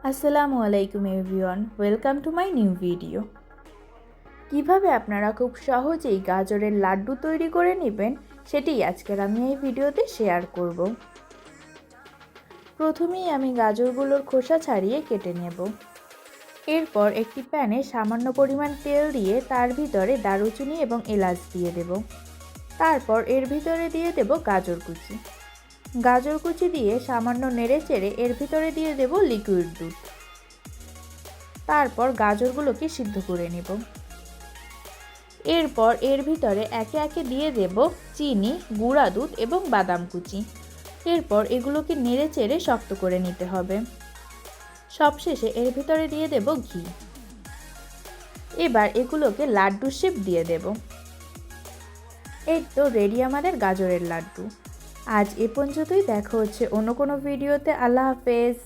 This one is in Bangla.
আসসালামু আলাইকুম everyone, welcome to my new video. কিভাবে আপনারা খুব সহজেই গাজরের লাড্ডু তৈরি করে নেবেন সেটাই আজকের আমি এই ভিডিওতে শেয়ার করব। প্রথমেই আমি গাজরগুলোর খোসা ছাড়িয়ে কেটে নেব। এরপর একটি প্যানে সামান্য পরিমাণ তেল দিয়ে তার ভিতরে দারুচিনি এবং এলাচ দিয়ে দেব। তারপর এর ভিতরে দিয়ে দেব গাজর কুচি। গাজর কুচি দিয়ে সামান্য নেড়েচেড়ে এর ভিতরে দিয়ে দেব লিকুইড দুধ। তারপর গাজরগুলোকে সিদ্ধ করে নেব। এরপর এর ভিতরে একে একে দিয়ে দেব চিনি, গুঁড়া দুধ এবং বাদাম কুচি। এরপর এগুলোকে নেড়েচেড়ে শক্ত করে নিতে হবে। সবশেষে এর ভিতরে দিয়ে দেব ঘি। এবার এগুলোকে লাড্ডু শেপ দিয়ে দেব। এই তো রেডি আমাদের গাজরের লাড্ডু। আজ এ পর্যন্তই, দেখা হচ্ছে অন্য কোনো ভিডিওতে। আল্লাহ হাফেজ।